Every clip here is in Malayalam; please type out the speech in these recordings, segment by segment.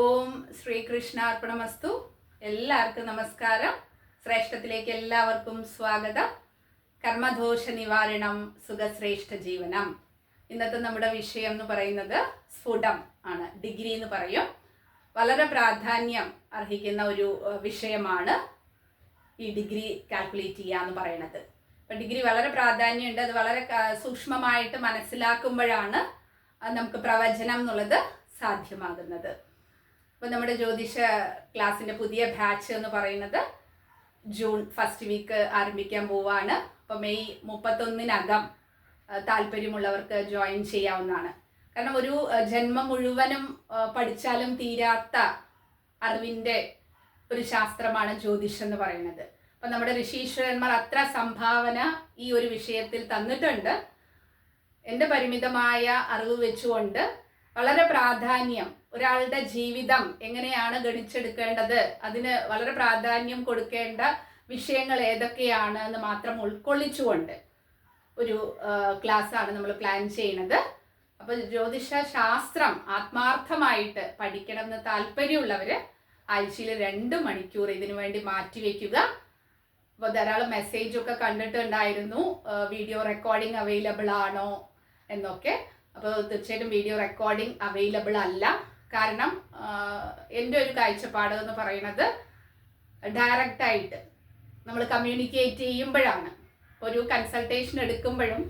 ഓം ശ്രീകൃഷ്ണാർപ്പണമസ്തു. എല്ലാവർക്കും നമസ്കാരം. ശ്രേഷ്ഠത്തിലേക്ക് എല്ലാവർക്കും സ്വാഗതം. കർമ്മദോഷ നിവാരണം സുഖശ്രേഷ്ഠ ജീവനം. ഇന്നത്തെ നമ്മുടെ വിഷയം എന്ന് പറയുന്നത് സ്ഫുടം ആണ്. ഡിഗ്രി എന്ന് പറയും. വളരെ പ്രാധാന്യം അർഹിക്കുന്ന ഒരു വിഷയമാണ് ഈ ഡിഗ്രി കാൽക്കുലേറ്റ് ചെയ്യുക എന്ന് പറയുന്നത്. അപ്പം ഡിഗ്രി വളരെ പ്രാധാന്യമുണ്ട്. അത് വളരെ സൂക്ഷ്മമായിട്ട് മനസ്സിലാക്കുമ്പോഴാണ് നമുക്ക് പ്രവചനം എന്നുള്ളത് സാധ്യമാകുന്നത്. അപ്പോൾ നമ്മുടെ ജ്യോതിഷ ക്ലാസ്സിൻ്റെ പുതിയ ബാച്ച് എന്ന് പറയുന്നത് ജൂൺ ഫസ്റ്റ് വീക്ക് ആരംഭിക്കാൻ പോവാണ്. അപ്പോൾ മെയ് 31-നകം താല്പര്യമുള്ളവർക്ക് ജോയിൻ ചെയ്യാവുന്നതാണ്. കാരണം ഒരു ജന്മം മുഴുവനും പഠിച്ചാലും തീരാത്ത അറിവിൻ്റെ ഒരു ശാസ്ത്രമാണ് ജ്യോതിഷം എന്ന് പറയുന്നത്. അപ്പം നമ്മുടെ ഋഷീശ്വരന്മാർ അത്ര സംഭാവന ഈ ഒരു വിഷയത്തിൽ തന്നിട്ടുണ്ട്. എൻ്റെ പരിമിതമായ അറിവ് വെച്ചുകൊണ്ട് വളരെ പ്രാധാന്യം ഒരാളുടെ ജീവിതം എങ്ങനെയാണ് ഗണിച്ചെടുക്കേണ്ടത്, അതിന് വളരെ പ്രാധാന്യം കൊടുക്കേണ്ട വിഷയങ്ങൾ ഏതൊക്കെയാണ് എന്ന് മാത്രം ഉൾക്കൊള്ളിച്ചുകൊണ്ട് ഒരു ക്ലാസ്സാണ് നമ്മൾ പ്ലാൻ ചെയ്യുന്നത്. അപ്പോൾ ജ്യോതിഷ ശാസ്ത്രം ആത്മാർത്ഥമായിട്ട് പഠിക്കണം എന്ന് താല്പര്യമുള്ളവർ ആഴ്ചയിൽ 2 മണിക്കൂർ ഇതിനു വേണ്ടി മാറ്റിവെക്കുക. അപ്പോൾ ധാരാളം മെസ്സേജൊക്കെ കണ്ടിട്ടുണ്ടായിരുന്നു, വീഡിയോ റെക്കോർഡിംഗ് അവൈലബിൾ ആണോ എന്നൊക്കെ. അപ്പോൾ തീർച്ചയായിട്ടും വീഡിയോ റെക്കോർഡിംഗ് അവൈലബിൾ അല്ല. കാരണം എൻ്റെ ഒരു കാഴ്ചപ്പാട് എന്ന് പറയുന്നത് ഡയറക്റ്റായിട്ട് നമ്മൾ കമ്മ്യൂണിക്കേറ്റ് ചെയ്യുമ്പോഴാണ്. ഒരു കൺസൾട്ടേഷൻ എടുക്കുമ്പോഴും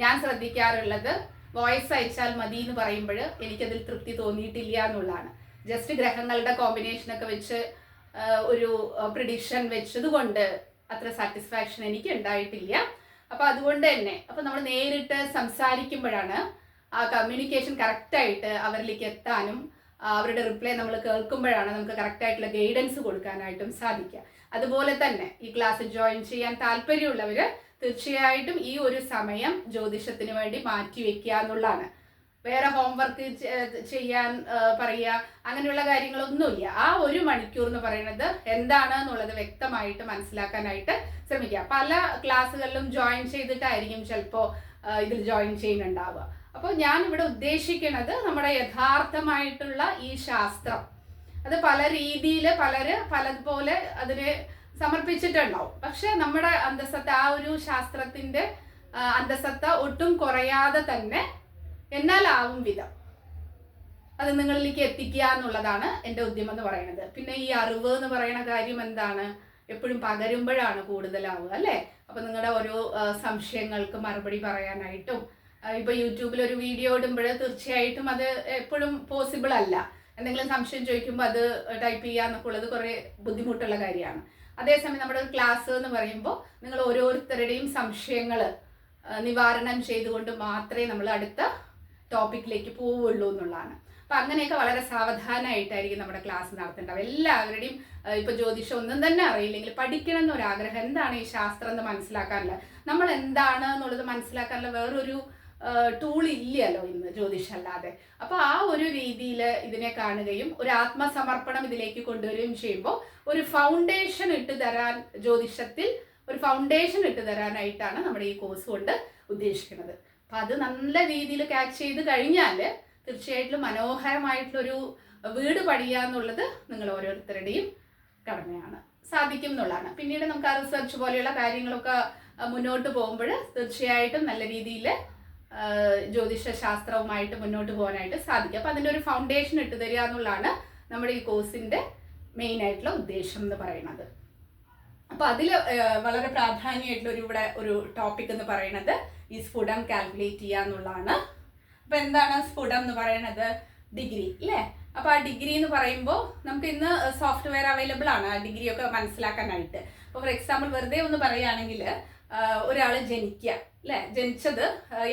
ഞാൻ ശ്രദ്ധിക്കാറുള്ളത് വോയിസ് അയച്ചാൽ മതി എന്ന് പറയുമ്പോൾ എനിക്കതിൽ തൃപ്തി തോന്നിയിട്ടില്ല എന്നുള്ളതാണ്. ജസ്റ്റ് ഗ്രഹങ്ങളുടെ കോമ്പിനേഷനൊക്കെ വെച്ച് ഒരു പ്രിഡിക്ഷൻ വെച്ചതുകൊണ്ട് അത്ര സാറ്റിസ്ഫാക്ഷൻ എനിക്ക് ഉണ്ടായിട്ടില്ല. അപ്പോൾ അതുകൊണ്ട് തന്നെ അപ്പോൾ നമ്മൾ നേരിട്ട് സംസാരിക്കുമ്പോഴാണ് ആ കമ്മ്യൂണിക്കേഷൻ കറക്റ്റായിട്ട് അവരിലേക്ക് എത്താനും അവരുടെ റിപ്ലൈ നമ്മൾ കേൾക്കുമ്പോഴാണ് നമുക്ക് കറക്റ്റായിട്ടുള്ള ഗൈഡൻസ് കൊടുക്കാനായിട്ടും സാധിക്കുക. അതുപോലെ തന്നെ ഈ ക്ലാസ് ജോയിൻ ചെയ്യാൻ താല്പര്യമുള്ളവർ തീർച്ചയായിട്ടും ഈ ഒരു സമയം ജ്യോതിഷത്തിന് വേണ്ടി മാറ്റിവെക്കുക എന്നുള്ളതാണ്. വേറെ ഹോംവർക്ക് ചെയ്യാൻ പറയുക അങ്ങനെയുള്ള കാര്യങ്ങളൊന്നുമില്ല. ആ 1 മണിക്കൂർ എന്ന് പറയുന്നത് എന്താണ് എന്നുള്ളത് വ്യക്തമായിട്ട് മനസ്സിലാക്കാനായിട്ട് ശ്രമിക്കുക. പല ക്ലാസ്സുകളിലും ജോയിൻ ചെയ്തിട്ടായിരിക്കും ചിലപ്പോൾ ഇതിൽ ജോയിൻ ചെയ്യുന്നുണ്ടാവുക. അപ്പോൾ ഞാൻ ഇവിടെ ഉദ്ദേശിക്കുന്നത് നമ്മുടെ യഥാർത്ഥമായിട്ടുള്ള ഈ ശാസ്ത്രം അത് പല രീതിയിൽ പലതുപോലെ അതിനെ സമർപ്പിച്ചിട്ടുണ്ടാവും. പക്ഷെ നമ്മുടെ അന്തസത്ത, ആ ഒരു ശാസ്ത്രത്തിൻ്റെ അന്തസത്ത ഒട്ടും കുറയാതെ തന്നെ എന്നാലാവും വിധം അത് നിങ്ങളിലേക്ക് എത്തിക്കുക എന്നുള്ളതാണ് എൻ്റെ ഉദ്യമം എന്ന് പറയുന്നത്. പിന്നെ ഈ അറിവ് എന്ന് പറയുന്ന കാര്യം എന്താണ്, എപ്പോഴും പകരുമ്പോഴാണ് കൂടുതലാവുക അല്ലേ. അപ്പോൾ നിങ്ങളുടെ ഓരോ സംശയങ്ങൾക്ക് മറുപടി പറയാനായിട്ടും ഇപ്പോൾ യൂട്യൂബിൽ ഒരു വീഡിയോ ഇടുമ്പോൾ തീർച്ചയായിട്ടും അത് എപ്പോഴും പോസിബിൾ അല്ല. എന്തെങ്കിലും സംശയം ചോദിക്കുമ്പോൾ അത് ടൈപ്പ് ചെയ്യുക എന്നൊക്കെ ഉള്ളത് കുറേ ബുദ്ധിമുട്ടുള്ള കാര്യമാണ്. അതേസമയം നമ്മുടെ ഒരു ക്ലാസ് എന്ന് പറയുമ്പോൾ നിങ്ങൾ ഓരോരുത്തരുടെയും സംശയങ്ങൾ നിവാരണം ചെയ്തുകൊണ്ട് മാത്രമേ നമ്മൾ അടുത്ത ടോപ്പിക്കിലേക്ക് പോവുള്ളൂ എന്നുള്ളതാണ്. അപ്പം അങ്ങനെയൊക്കെ വളരെ സാവധാനമായിട്ടായിരിക്കും നമ്മുടെ ക്ലാസ് നടത്തേണ്ടത്. എല്ലാവരുടെയും ഇപ്പോൾ ജ്യോതിഷം ഒന്നും തന്നെ അറിയില്ലെങ്കിൽ പഠിക്കണം എന്നൊരാഗ്രഹം, എന്താണ് ഈ ശാസ്ത്രം എന്ന് മനസ്സിലാക്കാനുള്ള, നമ്മൾ എന്താണ് എന്നുള്ളത് മനസ്സിലാക്കാനുള്ള വേറൊരു ടൂൾ ഇല്ലല്ലോ ഇന്ന് ജ്യോതിഷല്ലാതെ. അപ്പോൾ ആ ഒരു രീതിയിൽ ഇതിനെ കാണുകയും ഒരു ആത്മസമർപ്പണം ഇതിലേക്ക് കൊണ്ടുവരികയും ചെയ്യുമ്പോൾ ഒരു ഫൗണ്ടേഷൻ ഇട്ട് തരാൻ, ജ്യോതിഷത്തിൽ ഒരു ഫൗണ്ടേഷൻ ഇട്ട് തരാനായിട്ടാണ് നമ്മുടെ ഈ കോഴ്സ് കൊണ്ട് ഉദ്ദേശിക്കുന്നത്. അപ്പം അത് നല്ല രീതിയിൽ ക്യാച്ച് ചെയ്ത് കഴിഞ്ഞാൽ തീർച്ചയായിട്ടും മനോഹരമായിട്ടുള്ളൊരു വീട് പണിയുക എന്നുള്ളത് നിങ്ങൾ ഓരോരുത്തരുടെയും കടമയാണ്, സാധിക്കും എന്നുള്ളതാണ്. പിന്നീട് നമുക്ക് ആ റിസർച്ച് പോലെയുള്ള കാര്യങ്ങളൊക്കെ മുന്നോട്ട് പോകുമ്പോൾ തീർച്ചയായിട്ടും നല്ല രീതിയിൽ ജ്യോതിഷ ശാസ്ത്രവുമായിട്ട് മുന്നോട്ട് പോകാനായിട്ട് സാധിക്കും. അപ്പം അതിൻ്റെ ഒരു ഫൗണ്ടേഷൻ ഇട്ട് തരിക എന്നുള്ളതാണ് നമ്മുടെ ഈ കോഴ്സിൻ്റെ മെയിനായിട്ടുള്ള ഉദ്ദേശം എന്ന് പറയുന്നത്. അപ്പോൾ അതിൽ വളരെ പ്രാധാന്യമായിട്ടുള്ള ഇവിടെ ഒരു ടോപ്പിക് എന്ന് പറയുന്നത് ഈ സ്ഫുടം കാൽക്കുലേറ്റ് ചെയ്യുക എന്നുള്ളതാണ്. അപ്പോൾ എന്താണ് സ്ഫുടം എന്ന് പറയുന്നത്? ഡിഗ്രി അല്ലേ. അപ്പോൾ ആ ഡിഗ്രി എന്ന് പറയുമ്പോൾ നമുക്ക് ഇന്ന് സോഫ്റ്റ്വെയർ അവൈലബിൾ ആണ് ആ ഡിഗ്രിയൊക്കെ മനസ്സിലാക്കാനായിട്ട്. അപ്പോൾ ഫോർ എക്സാമ്പിൾ വെറുതെ ഒന്ന് പറയുകയാണെങ്കിൽ ഒരാൾ ജനിക്കുക അല്ലേ, ജനിച്ചത്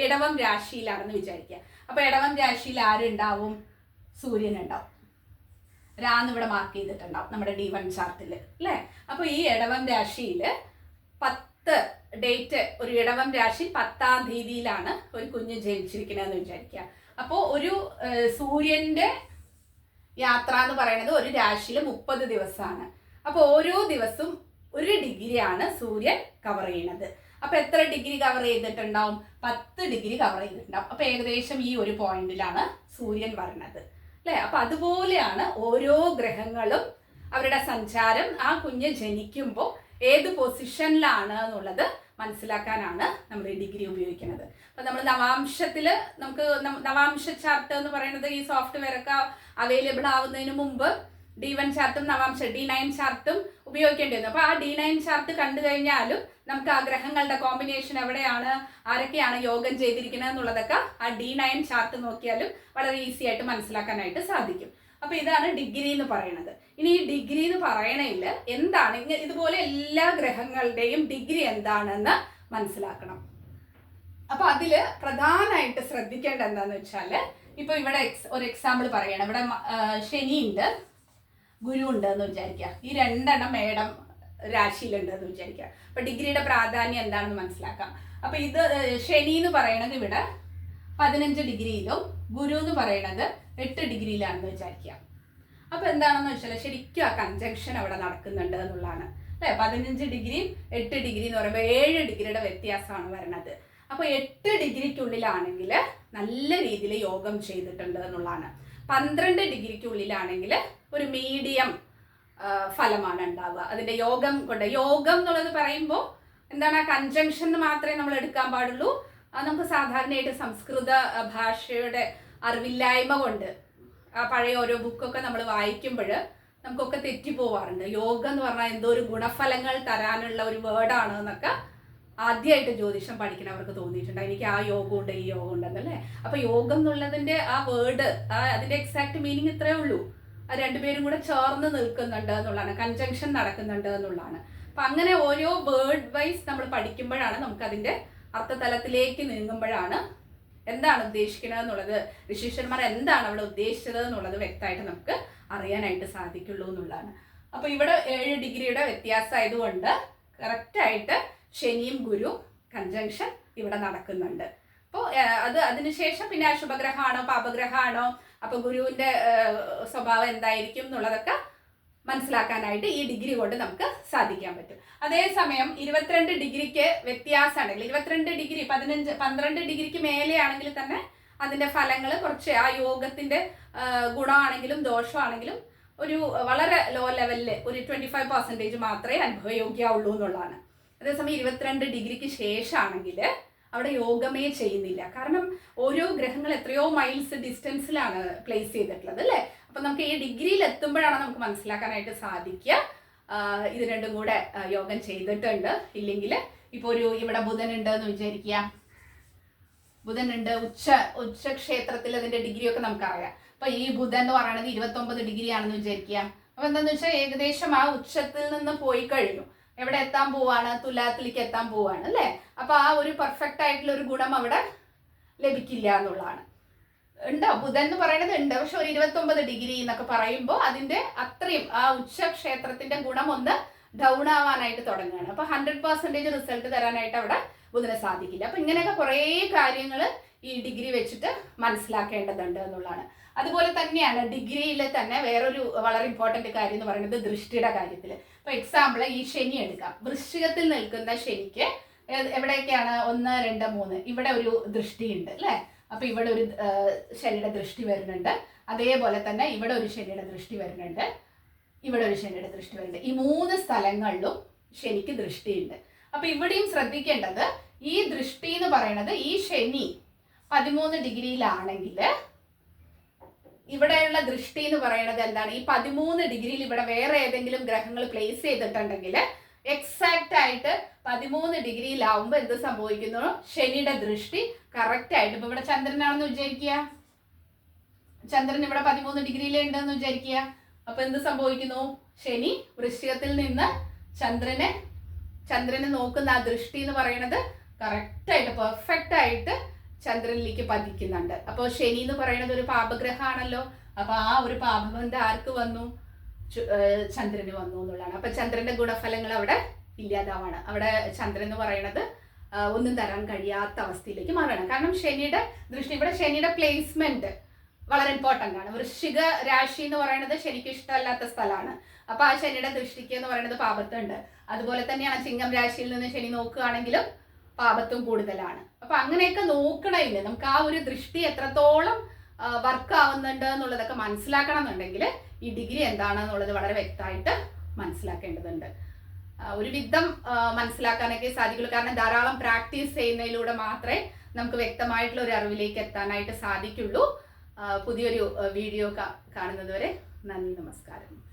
ഇടവം രാശിയിലാണെന്ന് വിചാരിക്കുക. അപ്പോൾ ഇടവം രാശിയിൽ ആരുണ്ടാവും? സൂര്യൻ ഉണ്ടാവും. രാന്ന് ഇവിടെ മാർക്ക് ചെയ്തിട്ടുണ്ടാവും നമ്മുടെ D1 ചാർട്ടിൽ അല്ലേ. അപ്പോൾ ഈ ഇടവം രാശിയിൽ 10 ഡേറ്റ്, ഒരു ഇടവം രാശി 10-ാം തീയതിയിലാണ് ഒരു കുഞ്ഞ് ജനിച്ചിരിക്കണമെന്ന് വിചാരിക്കുക. അപ്പോൾ ഒരു സൂര്യൻ്റെ യാത്ര എന്ന് പറയുന്നത് ഒരു രാശിയിൽ 30 ദിവസമാണ്. അപ്പോൾ ഓരോ ദിവസവും 1 ഡിഗ്രിയാണ് സൂര്യൻ കവർ ചെയ്യുന്നത്. അപ്പോൾ എത്ര ഡിഗ്രി കവർ ചെയ്തിട്ടുണ്ടാവും? 10 ഡിഗ്രി കവർ ചെയ്തിട്ടുണ്ടാവും. അപ്പോൾ ഏകദേശം ഈ ഒരു പോയിന്റിലാണ് സൂര്യൻ വരുന്നത് അല്ലേ? അപ്പൊ അതുപോലെയാണ് ഓരോ ഗ്രഹങ്ങളും അവരുടെ സഞ്ചാരം ആ കുഞ്ഞ് ജനിക്കുമ്പോൾ ഏത് പൊസിഷനിലാണ് എന്നുള്ളത് മനസ്സിലാക്കാനാണ് നമ്മൾ ഈ ഡിഗ്രി ഉപയോഗിക്കുന്നത്. അപ്പൊ നമ്മൾ നവാംശത്തിൽ നമുക്ക് നവാംശ ചാർട്ട് എന്ന് പറയുന്നത് ഈ സോഫ്റ്റ്വെയർ ഒക്കെ അവൈലബിൾ ആവുന്നതിന് മുമ്പ് D1 ചാർട്ടും നവാംശ D9 ചാർട്ടും ഉപയോഗിക്കേണ്ടി വന്നു. അപ്പൊ ആ D9 ചാർട്ട് കണ്ടു കഴിഞ്ഞാലും നമുക്ക് ആ ഗ്രഹങ്ങളുടെ കോമ്പിനേഷൻ എവിടെയാണ്, ആരൊക്കെയാണ് യോഗം ചെയ്തിരിക്കുന്നത് എന്നുള്ളതൊക്കെ ആ D9 ചാർട്ട് നോക്കിയാലും വളരെ ഈസി ആയിട്ട് മനസ്സിലാക്കാനായിട്ട് സാധിക്കും. അപ്പൊ ഇതാണ് ഡിഗ്രി എന്ന് പറയുന്നത്. ഇനി ഈ ഡിഗ്രി എന്ന് പറയണതിൽ എന്താണ്, ഇതുപോലെ എല്ലാ ഗ്രഹങ്ങളുടെയും ഡിഗ്രി എന്താണെന്ന് മനസ്സിലാക്കണം. അപ്പൊ അതില് പ്രധാനമായിട്ട് ശ്രദ്ധിക്കേണ്ട എന്താന്ന് വെച്ചാല്, ഇപ്പൊ ഇവിടെ ഒരു എക്സാമ്പിൾ പറയണം. ഇവിടെ ശനി ഉണ്ട്, ഗുരു ഉണ്ട് എന്ന് വിചാരിക്കുക. ഈ രണ്ടെണ്ണം മേടം രാശിയിലുണ്ട് എന്ന് വിചാരിക്കുക. അപ്പൊ ഡിഗ്രിയുടെ പ്രാധാന്യം എന്താണെന്ന് മനസ്സിലാക്കാം. അപ്പൊ ഇത് ശനി എന്ന് പറയണത് ഇവിടെ 15 ഡിഗ്രിയിലും ഗുരു എന്ന് പറയണത് 8 ഡിഗ്രിയിലാണെന്ന് വിചാരിക്കുക. അപ്പൊ എന്താണെന്ന് വെച്ചാൽ ശരിക്കും ആ കൺജങ്ഷൻ അവിടെ നടക്കുന്നുണ്ട് എന്നുള്ളതാണ് അല്ലെ. 15 ഡിഗ്രിയും 8 ഡിഗ്രി എന്ന് പറയുമ്പോൾ 7 ഡിഗ്രിയുടെ വ്യത്യാസമാണ് വരുന്നത്. അപ്പൊ 8 ഡിഗ്രിക്കുള്ളിലാണെങ്കിൽ നല്ല രീതിയിൽ യോഗം ചെയ്തിട്ടുണ്ട് എന്നുള്ളതാണ്. 12 ഡിഗ്രിക്കുള്ളിലാണെങ്കിൽ ഒരു മീഡിയം ഫലമാണ് ഉണ്ടാവുക. അതിന്റെ യോഗം കൊണ്ട്, യോഗം എന്നുള്ളത് പറയുമ്പോൾ എന്താണ്, ആ കൺജങ്ഷൻ എന്ന് മാത്രമേ നമ്മൾ എടുക്കാൻ പാടുള്ളൂ. നമുക്ക് സാധാരണയായിട്ട് സംസ്കൃത ഭാഷയുടെ അറിവില്ലായ്മ കൊണ്ട് ആ പഴയ ഓരോ ബുക്കൊക്കെ നമ്മൾ വായിക്കുമ്പോൾ നമുക്കൊക്കെ തെറ്റിപ്പോവാറുണ്ട്. യോഗം എന്ന് പറഞ്ഞാൽ എന്തോ ഒരു ഗുണഫലങ്ങൾ തരാനുള്ള ഒരു വേർഡാണ് എന്നൊക്കെ ആദ്യമായിട്ട് ജ്യോതിഷം പഠിക്കുന്നവർക്ക് തോന്നിയിട്ടുണ്ട്. എനിക്ക് ആ യോഗം ഉണ്ട്, ഈ യോഗം ഉണ്ടെന്നല്ലേ. അപ്പൊ യോഗം എന്നുള്ളതിന്റെ ആ വേർഡ്, അതിന്റെ എക്സാക്ട് മീനിങ് ഇത്രയേ ഉള്ളൂ. ആ രണ്ടുപേരും കൂടെ ചേർന്ന് നിൽക്കുന്നുണ്ട് എന്നുള്ളതാണ്, കൺജങ്ഷൻ നടക്കുന്നുണ്ട് എന്നുള്ളതാണ്. അപ്പൊ അങ്ങനെ ഓരോ വേർഡ് വൈസ് നമ്മൾ പഠിക്കുമ്പോഴാണ് നമുക്ക് അതിന്റെ അർത്ഥതലത്തിലേക്ക് നീങ്ങുമ്പോഴാണ് എന്താണ് ഉദ്ദേശിക്കുന്നത് എന്നുള്ളത്, ഋഷീശ്വരന്മാർ എന്താണ് അവിടെ ഉദ്ദേശിച്ചത് എന്നുള്ളത് വ്യക്തമായിട്ട് നമുക്ക് അറിയാനായിട്ട് സാധിക്കുള്ളൂ എന്നുള്ളതാണ്. അപ്പൊ ഇവിടെ 7 ഡിഗ്രിയുടെ വ്യത്യാസമായതുകൊണ്ട് കറക്റ്റായിട്ട് ശനിയും ഗുരു കൺജങ്ഷൻ ഇവിടെ നടക്കുന്നുണ്ട്. അപ്പോൾ അതിനുശേഷം പിന്നെ അശുഭഗ്രഹമാണോ പാപഗ്രഹമാണോ, അപ്പൊ ഗുരുവിന്റെ സ്വഭാവം എന്തായിരിക്കും എന്നുള്ളതൊക്കെ മനസ്സിലാക്കാനായിട്ട് ഈ ഡിഗ്രി കൊണ്ട് നമുക്ക് സാധിക്കാൻ പറ്റും. അതേസമയം 22 ഡിഗ്രിക്ക് വ്യത്യാസമാണെങ്കിൽ, 22 ഡിഗ്രി 12 ഡിഗ്രിക്ക് മേലെയാണെങ്കിൽ തന്നെ അതിന്റെ ഫലങ്ങൾ കുറച്ച് ആ യോഗത്തിന്റെ ഗുണമാണെങ്കിലും ദോഷമാണെങ്കിലും ഒരു വളരെ ലോ ലെവലില് ഒരു 25% മാത്രമേ അനുഭവയോഗ്യമാവുള്ളൂ എന്നുള്ളതാണ്. അതേസമയം 22 ഡിഗ്രിക്ക് ശേഷമാണെങ്കിൽ അവിടെ യോഗമേ ചെയ്യുന്നില്ല. കാരണം ഓരോ ഗ്രഹങ്ങൾ എത്രയോ മൈൽസ് ഡിസ്റ്റൻസിലാണ് പ്ലേസ് ചെയ്തിട്ടുള്ളത് അല്ലേ. അപ്പൊ നമുക്ക് ഈ ഡിഗ്രിയിൽ എത്തുമ്പോഴാണ് നമുക്ക് മനസ്സിലാക്കാനായിട്ട് സാധിക്കുക ഇത് രണ്ടും കൂടെ യോഗം ചെയ്തിട്ടുണ്ട് ഇല്ലെങ്കിൽ. ഇപ്പൊ ഇവിടെ ബുധൻ ഉണ്ട് എന്ന് വിചാരിക്കുക, ബുധൻ ഉണ്ട്, ഉച്ചക്ഷേത്രത്തിൽ അതിന്റെ ഡിഗ്രി ഒക്കെ നമുക്കറിയാം. അപ്പൊ ഈ ബുധൻ എന്ന് പറയുന്നത് 29 ഡിഗ്രി ആണെന്ന് വിചാരിക്കുക. അപ്പൊ എന്താന്ന് വെച്ചാൽ ഏകദേശം ആ ഉച്ചത്തിൽ നിന്ന് പോയി കഴിഞ്ഞു, എവിടെ എത്താൻ പോവാണ്, തുലാത്തിലേക്ക് എത്താൻ പോവാണ് അല്ലേ. അപ്പൊ ആ ഒരു പെർഫെക്റ്റ് ആയിട്ടുള്ള ഒരു ഗുണം അവിടെ ലഭിക്കില്ല എന്നുള്ളതാണ്. ഉണ്ട്, ബുധൻ എന്ന് പറയുന്നത് ഉണ്ട്, പക്ഷെ ഒരു 29 ഡിഗ്രി എന്നൊക്കെ പറയുമ്പോൾ അതിന്റെ അത്രയും ആ ഉച്ചക്ഷേത്രത്തിന്റെ ഗുണം ഒന്ന് ഡൗൺ ആവാനായിട്ട് തുടങ്ങുകയാണ്. അപ്പൊ 100% റിസൾട്ട് തരാനായിട്ട് അവിടെ ബുധനെ സാധിക്കില്ല. അപ്പൊ ഇങ്ങനെയൊക്കെ കുറേ കാര്യങ്ങൾ ഈ ഡിഗ്രി വെച്ചിട്ട് മനസ്സിലാക്കേണ്ടതുണ്ട് എന്നുള്ളതാണ്. അതുപോലെ തന്നെയാണ് ഡിഗ്രിയിൽ തന്നെ വേറൊരു വളരെ ഇമ്പോർട്ടന്റ് കാര്യം എന്ന് പറയുന്നത് ദൃഷ്ടിയുടെ കാര്യത്തിൽ. ഇപ്പൊ എക്സാമ്പിൾ ഈ ശനി എടുക്കാം. വൃശ്ചികത്തിൽ നിൽക്കുന്ന ശനിക്ക് എവിടെയൊക്കെയാണ് 1, 2, 3 ഇവിടെ ഒരു ദൃഷ്ടിയുണ്ട് അല്ലേ. അപ്പൊ ഇവിടെ ഒരു ശനിയുടെ ദൃഷ്ടി വരുന്നുണ്ട്. അതേപോലെ തന്നെ ഇവിടെ ഒരു ശനിയുടെ ദൃഷ്ടി വരുന്നുണ്ട്, ഇവിടെ ഒരു ശനിയുടെ ദൃഷ്ടി വരുന്നുണ്ട്. ഈ 3 സ്ഥലങ്ങളിലും ശനിക്ക് ദൃഷ്ടിയുണ്ട്. അപ്പൊ ഇവിടെയും ശ്രദ്ധിക്കേണ്ടത് ഈ ദൃഷ്ടി എന്ന് പറയുന്നത്, ഈ ശനി 13 ഡിഗ്രിയിലാണെങ്കിൽ ഇവിടെയുള്ള ദൃഷ്ടി എന്ന് പറയുന്നത് എന്താണ്, ഈ 13 ഡിഗ്രിയിൽ ഇവിടെ വേറെ ഏതെങ്കിലും ഗ്രഹങ്ങൾ പ്ലേസ് ചെയ്തിട്ടുണ്ടെങ്കിൽ എക്സാക്റ്റ് ആയിട്ട് 13 ഡിഗ്രിയിലാവുമ്പോൾ എന്ത് സംഭവിക്കുന്നു, ശനിയുടെ ദൃഷ്ടി കറക്റ്റ് ആയിട്ട്, ഇപ്പൊ ഇവിടെ ചന്ദ്രനാണെന്ന് വിചാരിക്കുക, ചന്ദ്രൻ ഇവിടെ 13 ഡിഗ്രിയിലുണ്ടെന്ന് വിചാരിക്കുക. അപ്പൊ എന്ത് സംഭവിക്കുന്നു, ശനി വൃശ്ചികത്തിൽ നിന്ന് ചന്ദ്രനെ നോക്കുന്ന ആ ദൃഷ്ടി എന്ന് പറയുന്നത് കറക്റ്റ് ആയിട്ട് പെർഫെക്റ്റ് ആയിട്ട് ചന്ദ്രനിലേക്ക് പതിക്കുന്നുണ്ട്. അപ്പോൾ ശനി എന്ന് പറയുന്നത് ഒരു പാപഗ്രഹമാണല്ലോ. അപ്പൊ ആ ഒരു പാപബന്ധം ആർക്ക് വന്നു, ചന്ദ്രന് വന്നു എന്നുള്ളതാണ്. അപ്പൊ ചന്ദ്രന്റെ ഗുണഫലങ്ങൾ അവിടെ ഇല്ലാതാവാണ്. അവിടെ ചന്ദ്രൻ എന്ന് പറയുന്നത് ഒന്നും തരാൻ കഴിയാത്ത അവസ്ഥയിലേക്ക് മാറണം. കാരണം ശനിയുടെ ദൃഷ്ടി, ഇവിടെ ശനിയുടെ പ്ലേസ്മെന്റ് വളരെ ഇമ്പോർട്ടൻ്റ് ആണ്. വൃശ്ചിക രാശി എന്ന് പറയുന്നത് ശനിക്ക് ഇഷ്ടമല്ലാത്ത സ്ഥലമാണ്. അപ്പൊ ആ ശനിയുടെ ദൃഷ്ടിക്ക് എന്ന് പറയുന്നത് പാപത്തുണ്ട്. അതുപോലെ തന്നെയാണ് ചിങ്ങം രാശിയിൽ നിന്ന് ശനി നോക്കുകയാണെങ്കിലും പാപത്തും കൂടുതലാണ്. അപ്പൊ അങ്ങനെയൊക്കെ നോക്കണമെങ്കിൽ നമുക്ക് ആ ഒരു ദൃഷ്ടി എത്രത്തോളം വർക്ക് ആവുന്നുണ്ട് എന്നുള്ളതൊക്കെ മനസ്സിലാക്കണം എന്നുണ്ടെങ്കിൽ ഈ ഡിഗ്രി എന്താണെന്നുള്ളത് വളരെ വ്യക്തമായിട്ട് മനസ്സിലാക്കേണ്ടതുണ്ട്. ഒരു വിധം മനസ്സിലാക്കാനൊക്കെ സാധിക്കുള്ളൂ. കാരണം ധാരാളം പ്രാക്ടീസ് ചെയ്യുന്നതിലൂടെ മാത്രമേ നമുക്ക് വ്യക്തമായിട്ടുള്ള ഒരു അറിവിലേക്ക് എത്താനായിട്ട് സാധിക്കുള്ളൂ. പുതിയൊരു വീഡിയോ കാണുന്നത് വരെ നന്ദി, നമസ്കാരം.